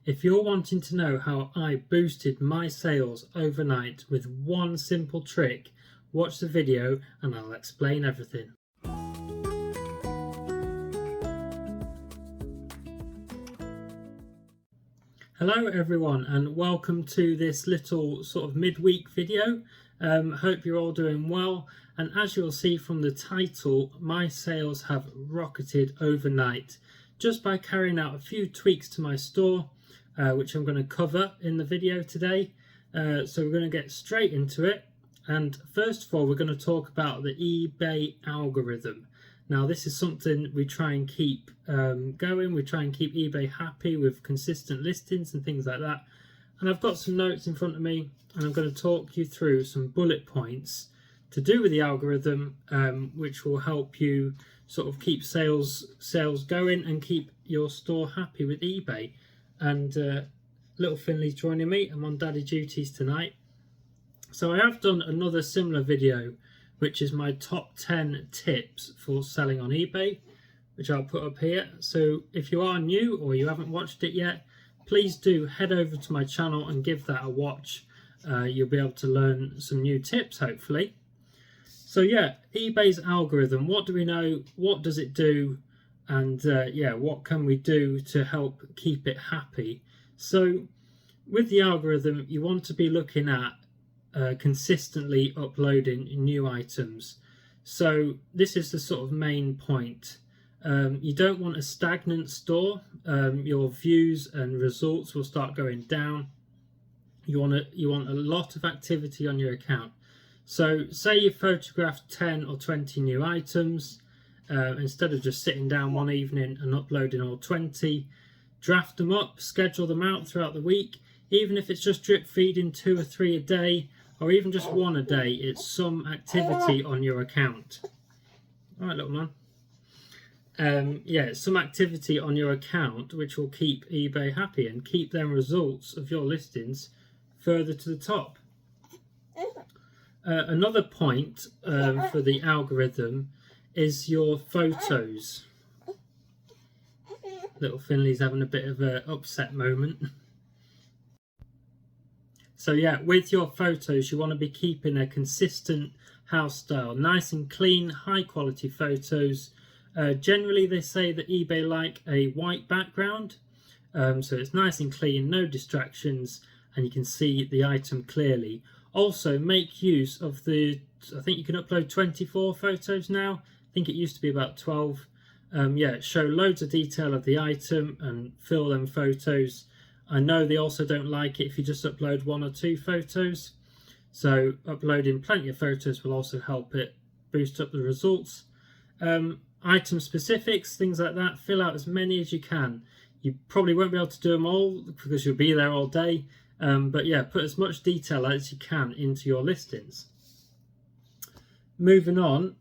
If you're wanting to know how I boosted my sales overnight with one simple trick, watch the video and I'll explain everything. Hello everyone and welcome to this little sort of midweek video. Hope you're all doing well, and as you'll see from the title, my sales have rocketed overnight just by carrying out a few tweaks to my store, which I'm going to cover in the video today. So we're going to get straight into it, and first of all we're going to talk about the eBay algorithm. Now this is something we try and keep going. We try and keep eBay happy with consistent listings and things like that. And I've got some notes in front of me and I'm going to talk you through some bullet points to do with the algorithm, which will help you sort of keep sales going and keep your store happy with eBay. And little Finley's joining me. I'm on daddy duties tonight. So I have done another similar video, which is my top 10 tips for selling on eBay, which I'll put up here. So if you are new or you haven't watched it yet, please do head over to my channel and give that a watch. You'll be able to learn some new tips, hopefully. So yeah, eBay's algorithm, what do we know? What does it do? And yeah, what can we do to help keep it happy? So with the algorithm, you want to be looking at consistently uploading new items. So this is the sort of main point. You don't want a stagnant store. Your views and results will start going down. You want a lot of activity on your account. So say you photographed 10 or 20 new items, instead of just sitting down one evening and uploading all 20, draft them up, schedule them out throughout the week. Even if it's just drip feeding 2 or 3 a day, or even just 1 a day, it's some activity on your account. All right, little man. Yeah, it's some activity on your account which will keep eBay happy and keep them results of your listings further to the top. Another point for the algorithm is your photos. Little Finley's having a bit of an upset moment. So yeah, with your photos, you want to be keeping a consistent house style, nice and clean, high quality photos. Generally, they say that eBay like a white background, so it's nice and clean, no distractions, and you can see the item clearly. Also, make use of I think you can upload 24 photos now. I think it used to be about 12. Yeah, show loads of detail of the item and fill them photos. I know they also don't like it if you just upload 1 or 2 photos. So uploading plenty of photos will also help it boost up the results. Item specifics, things like that, fill out as many as you can. You probably won't be able to do them all because you'll be there all day. But yeah, put as much detail as you can into your listings. Moving on,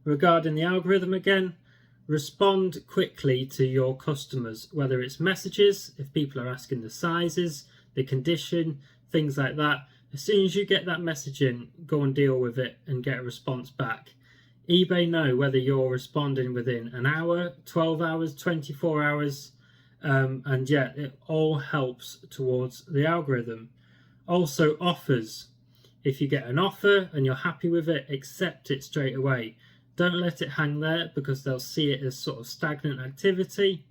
regarding the algorithm again, respond quickly to your customers, whether it's messages, if people are asking the sizes, the condition, things like that. As soon as you get that message in, go and deal with it and get a response back. eBay know whether you're responding within an hour, 12 hours, 24 hours, and yeah, it all helps towards the algorithm. Also, offers. If you get an offer and you're happy with it, accept it straight away. Don't let it hang there because they'll see it as sort of stagnant activity.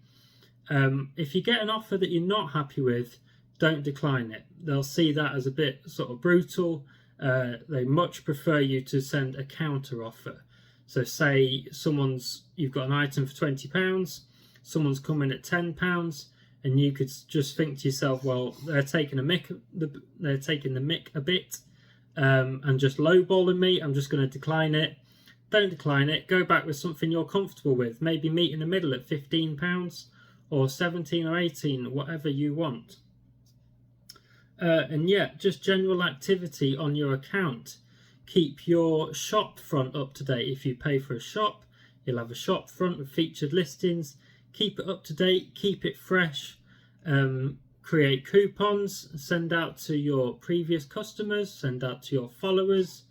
If you get an offer that you're not happy with, don't decline it. They'll see that as a bit sort of brutal. They much prefer you to send a counter offer. So say you've got an item for £20, someone's coming at £10, and you could just think to yourself, well, they're taking the mick a bit, and just lowballing me. I'm just going to decline it. Don't decline it. Go back with something you're comfortable with. Maybe meet in the middle at £15 or 17 or 18, whatever you want. And yeah, just general activity on your account. Keep your shop front up to date. If you pay for a shop, you'll have a shop front with featured listings. Keep it up to date, keep it fresh. Create coupons, send out to your previous customers, send out to your followers.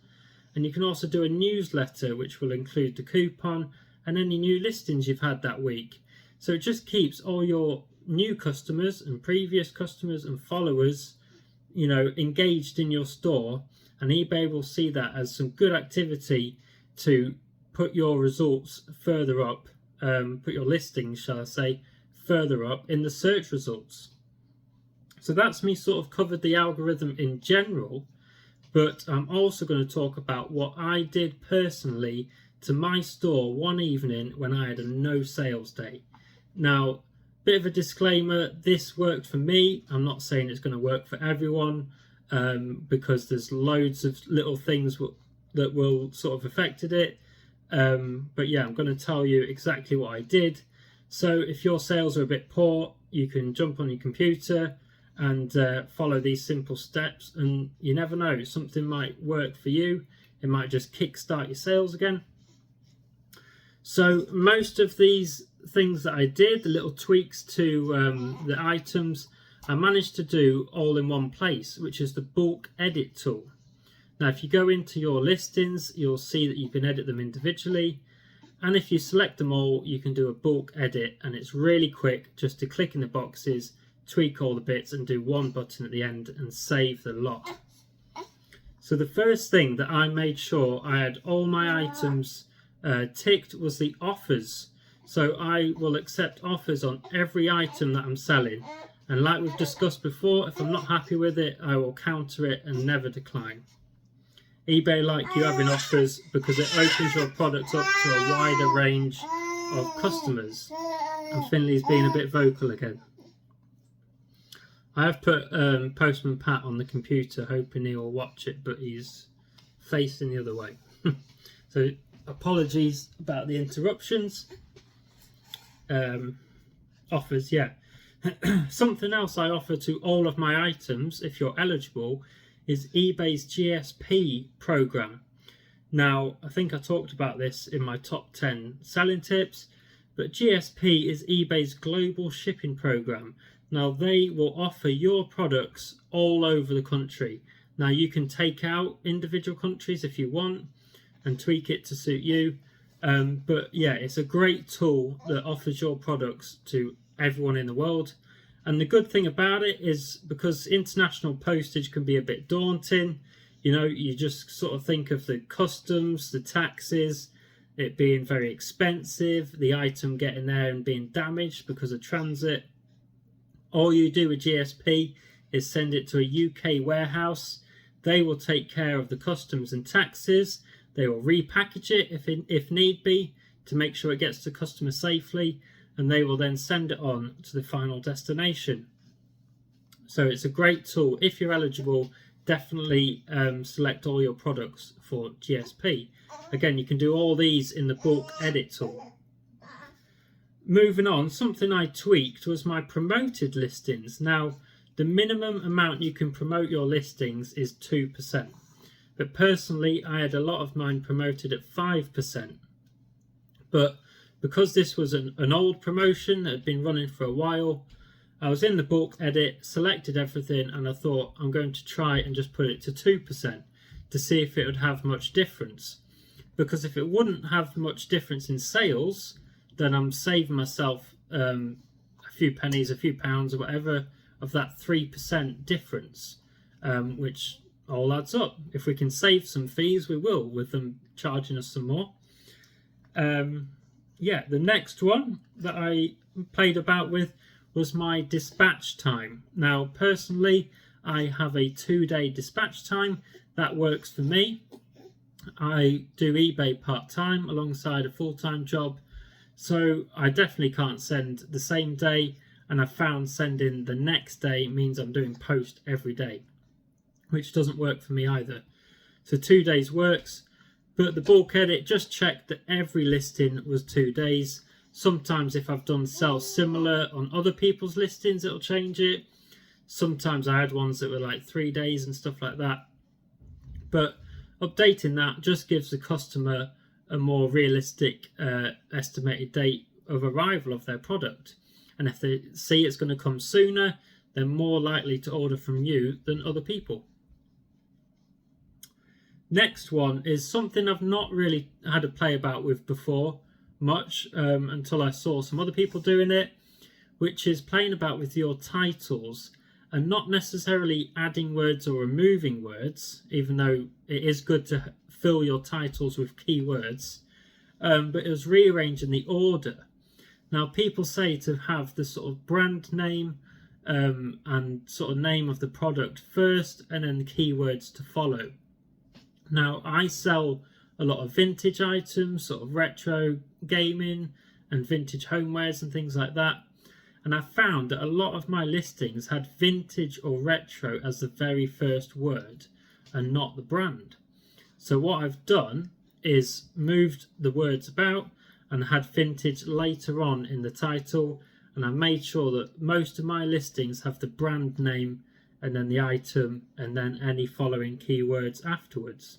And you can also do a newsletter which will include the coupon and any new listings you've had that week. So it just keeps all your new customers and previous customers and followers, you know, engaged in your store, and eBay will see that as some good activity to put your results further up, put your listings, shall I say, further up in the search results. So that's me sort of covered the algorithm in general, but I'm also going to talk about what I did personally to my store one evening when I had a no sales day. Now, bit of a disclaimer, this worked for me. I'm not saying it's going to work for everyone, because there's loads of little things that will sort of affected it. But yeah, I'm going to tell you exactly what I did. So if your sales are a bit poor, you can jump on your computer and follow these simple steps, and you never know, something might work for you. It might just kickstart your sales again. So most of these things that I did, the little tweaks to the items, I managed to do all in one place, which is the bulk edit tool. Now if you go into your listings, you'll see that you can edit them individually, and if you select them all, you can do a bulk edit, and it's really quick just to click in the boxes, tweak all the bits, and do one button at the end and save the lot. So the first thing that I made sure I had all my items ticked was the offers. So I will accept offers on every item that I'm selling, and like we've discussed before, if I'm not happy with it, I will counter it and never decline. eBay like you having offers because it opens your product up to a wider range of customers. And Finley's being a bit vocal again. I have put Postman Pat on the computer hoping he'll watch it, but he's facing the other way. So apologies about the interruptions. Offers, yeah. Something else I offer to all of my items, if you're eligible, is eBay's GSP program. Now, I think I talked about this in my top 10 selling tips, but GSP is eBay's global shipping program. Now, they will offer your products all over the country. Now, you can take out individual countries if you want and tweak it to suit you. But yeah, it's a great tool that offers your products to everyone in the world. And the good thing about it is, because international postage can be a bit daunting, you know, you just sort of think of the customs, the taxes, it being very expensive, the item getting there and being damaged because of transit. All you do with GSP is send it to a UK warehouse. They will take care of the customs and taxes. They will repackage it if need be to make sure it gets to customer safely, and they will then send it on to the final destination. So it's a great tool. If you're eligible, definitely select all your products for GSP. Again, you can do all these in the bulk edit tool. Moving on, something I tweaked was my promoted listings. Now, the minimum amount you can promote your listings is 2%. But personally, I had a lot of mine promoted at 5%. But because this was an old promotion that had been running for a while, I was in the bulk edit, selected everything, and I thought I'm going to try and just put it to 2% to see if it would have much difference. Because if it wouldn't have much difference in sales, then I'm saving myself a few pennies, a few pounds or whatever of that 3% difference, which all adds up. If we can save some fees, we will, with them charging us some more. Yeah, the next one that I played about with was my dispatch time. Now, personally, I have a 2-day dispatch time. That works for me. I do eBay part-time alongside a full-time job, so I definitely can't send the same day, and I found sending the next day means I'm doing post every day, which doesn't work for me either. So 2 days works, but the bulk edit just checked that every listing was 2 days. Sometimes if I've done sell similar on other people's listings, it'll change it. Sometimes I had ones that were like 3 days and stuff like that. But updating that just gives the customer a more realistic estimated date of arrival of their product. And if they see it's going to come sooner, they're more likely to order from you than other people. Next one is something I've not really had a play about with before much, until I saw some other people doing it, which is playing about with your titles and not necessarily adding words or removing words, even though it is good to fill your titles with keywords, but it was rearranging the order. Now, people say to have the sort of brand name and sort of name of the product first and then the keywords to follow. Now, I sell a lot of vintage items, sort of retro gaming and vintage homewares and things like that. And I found that a lot of my listings had vintage or retro as the very first word and not the brand. So what I've done is moved the words about and had vintage later on in the title, and I made sure that most of my listings have the brand name and then the item and then any following keywords afterwards.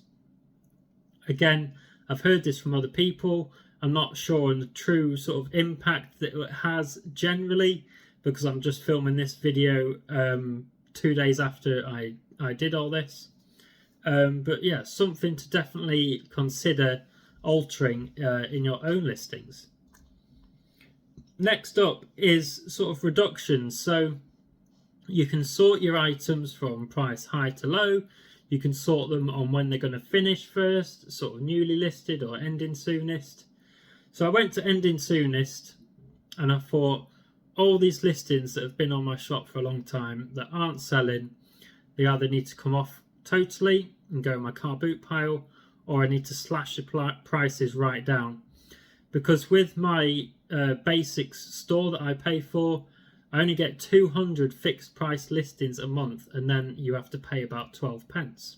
Again, I've heard this from other people. I'm not sure on the true sort of impact that it has generally, because I'm just filming this video 2 days after I did all this. But yeah, something to definitely consider altering in your own listings. Next up is sort of reductions. So you can sort your items from price high to low. You can sort them on when they're going to finish first, sort of newly listed or ending soonest. So I went to ending soonest and I thought, all these listings that have been on my shop for a long time that aren't selling, they either need to come off totally and go in my car boot pile, or I need to slash the prices right down. Because with my basics store that I pay for, I only get 200 fixed price listings a month, and then you have to pay about 12 pence.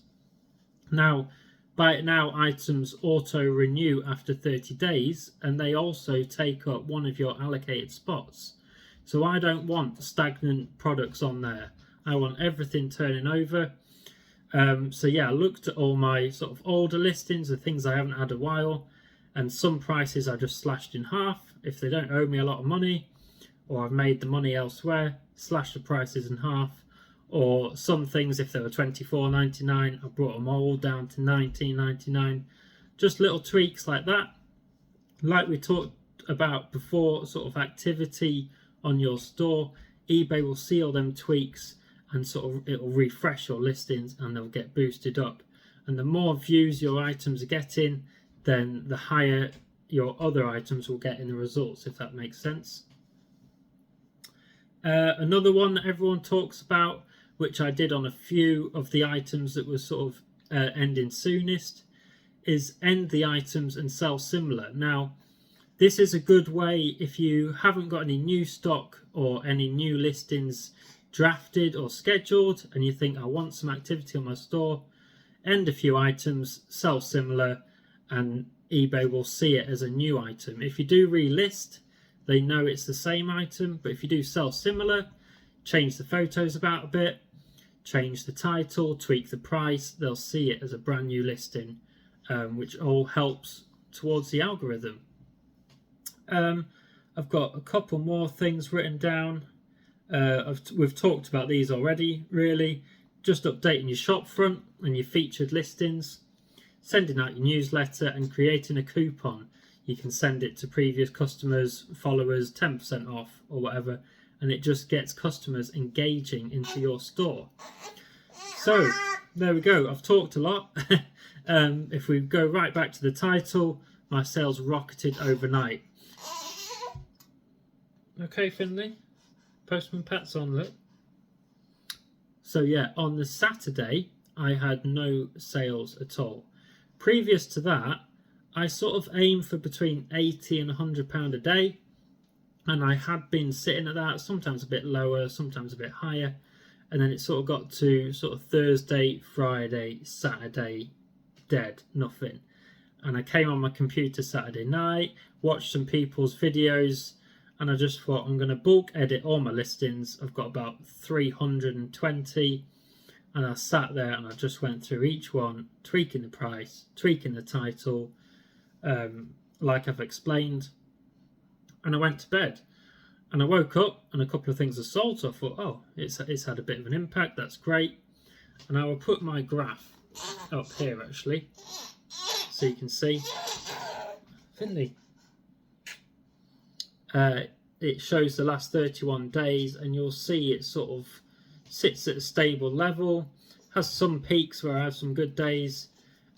Now, by now, items auto renew after 30 days, and they also take up one of your allocated spots. So I don't want stagnant products on there. I want everything turning over. So yeah, I looked at all my sort of older listings, the things I haven't had a while, and some prices I just slashed in half. If they don't owe me a lot of money, or I've made the money elsewhere, slash the prices in half. Or some things, if they were $24.99, I brought them all down to $19.99. Just little tweaks like that. Like we talked about before, sort of activity on your store, eBay will see all them tweaks and sort of it'll refresh your listings and they'll get boosted up. And the more views your items are getting, then the higher your other items will get in the results, if that makes sense. Another one that everyone talks about, which I did on a few of the items that were sort of ending soonest, is end the items and sell similar. Now, this is a good way if you haven't got any new stock or any new listings drafted or scheduled and you think I want some activity on my store, end a few items, sell similar, and eBay will see it as a new item. If you do relist, they know it's the same item, but if you do sell similar, change the photos about a bit, change the title, tweak the price, they'll see it as a brand new listing, which all helps towards the algorithm. I've got a couple more things written down. We've talked about these already, really. Just updating your shop front and your featured listings, sending out your newsletter and creating a coupon. You can send it to previous customers, followers, 10% off or whatever, and it just gets customers engaging into your store. So there we go. I've talked a lot. If we go right back to the title, my sales rocketed overnight. Okay, Finley. Postman Pat's on, look. So yeah, on the Saturday, I had no sales at all. Previous to that, I sort of aimed for between £80 and £100 a day, and I had been sitting at that, sometimes a bit lower, sometimes a bit higher, and then it sort of got to sort of Thursday, Friday, Saturday, dead, nothing. And I came on my computer Saturday night, watched some people's videos, and I just thought I'm going to bulk edit all my listings. I've got about 320, and I sat there and I just went through each one, tweaking the price, tweaking the title, like I've explained, and I went to bed. And I woke up and a couple of things are sold, so I thought, oh, it's had a bit of an impact, that's great. And I will put my graph up here actually, so you can see. Finley. it shows the last 31 days, and you'll see it sort of sits at a stable level, has some peaks where I have some good days,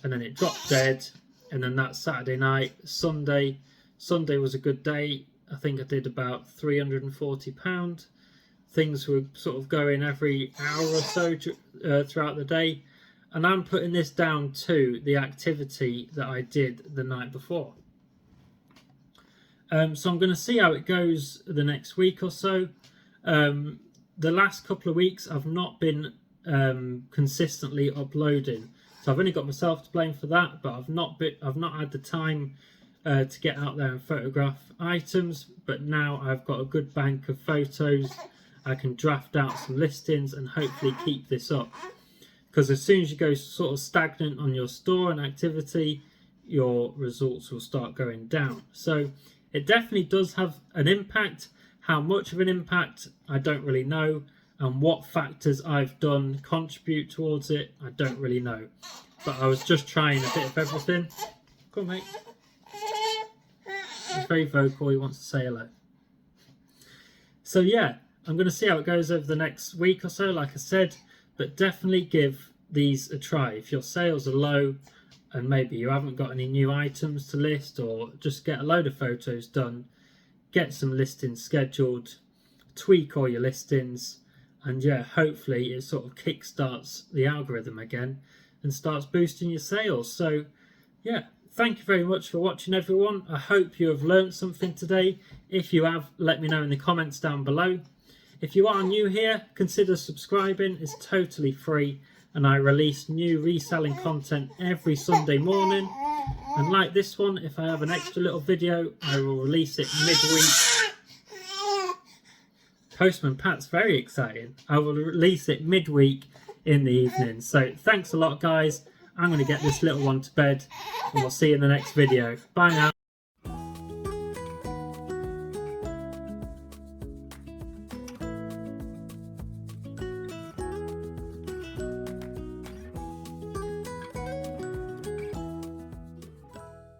and then it dropped dead. And then that Saturday night, Sunday was a good day. I think I did about £340. Things were sort of going every hour or so throughout the day. And I'm putting this down to the activity that I did the night before. So I'm going to see how it goes the next week or so. The last couple of weeks I've not been consistently uploading, so I've only got myself to blame for that. But I've not had the time to get out there and photograph items. But now I've got a good bank of photos. I can draft out some listings and hopefully keep this up. Because as soon as you go sort of stagnant on your store and activity, your results will start going down. So it definitely does have an impact. How much of an impact, I don't really know. And what factors I've done contribute towards it, I don't really know. But I was just trying a bit of everything. Come on, mate. He's very vocal, he wants to say hello. So yeah, I'm going to see how it goes over the next week or so, like I said. But definitely give these a try. If your sales are low and maybe you haven't got any new items to list, or just get a load of photos done, get some listings scheduled, tweak all your listings, and yeah, hopefully it sort of kickstarts the algorithm again and starts boosting your sales. So yeah, thank you very much for watching, everyone. I hope you have learned something today. If you have, let me know in the comments down below. If you are new here, consider subscribing. It's totally free, and I release new reselling content every Sunday morning. And like this one, if I have an extra little video, I will release it midweek. Postman Pat's very exciting. I will release it midweek in the evening. So thanks a lot, guys. I'm going to get this little one to bed, and we'll see you in the next video. Bye now.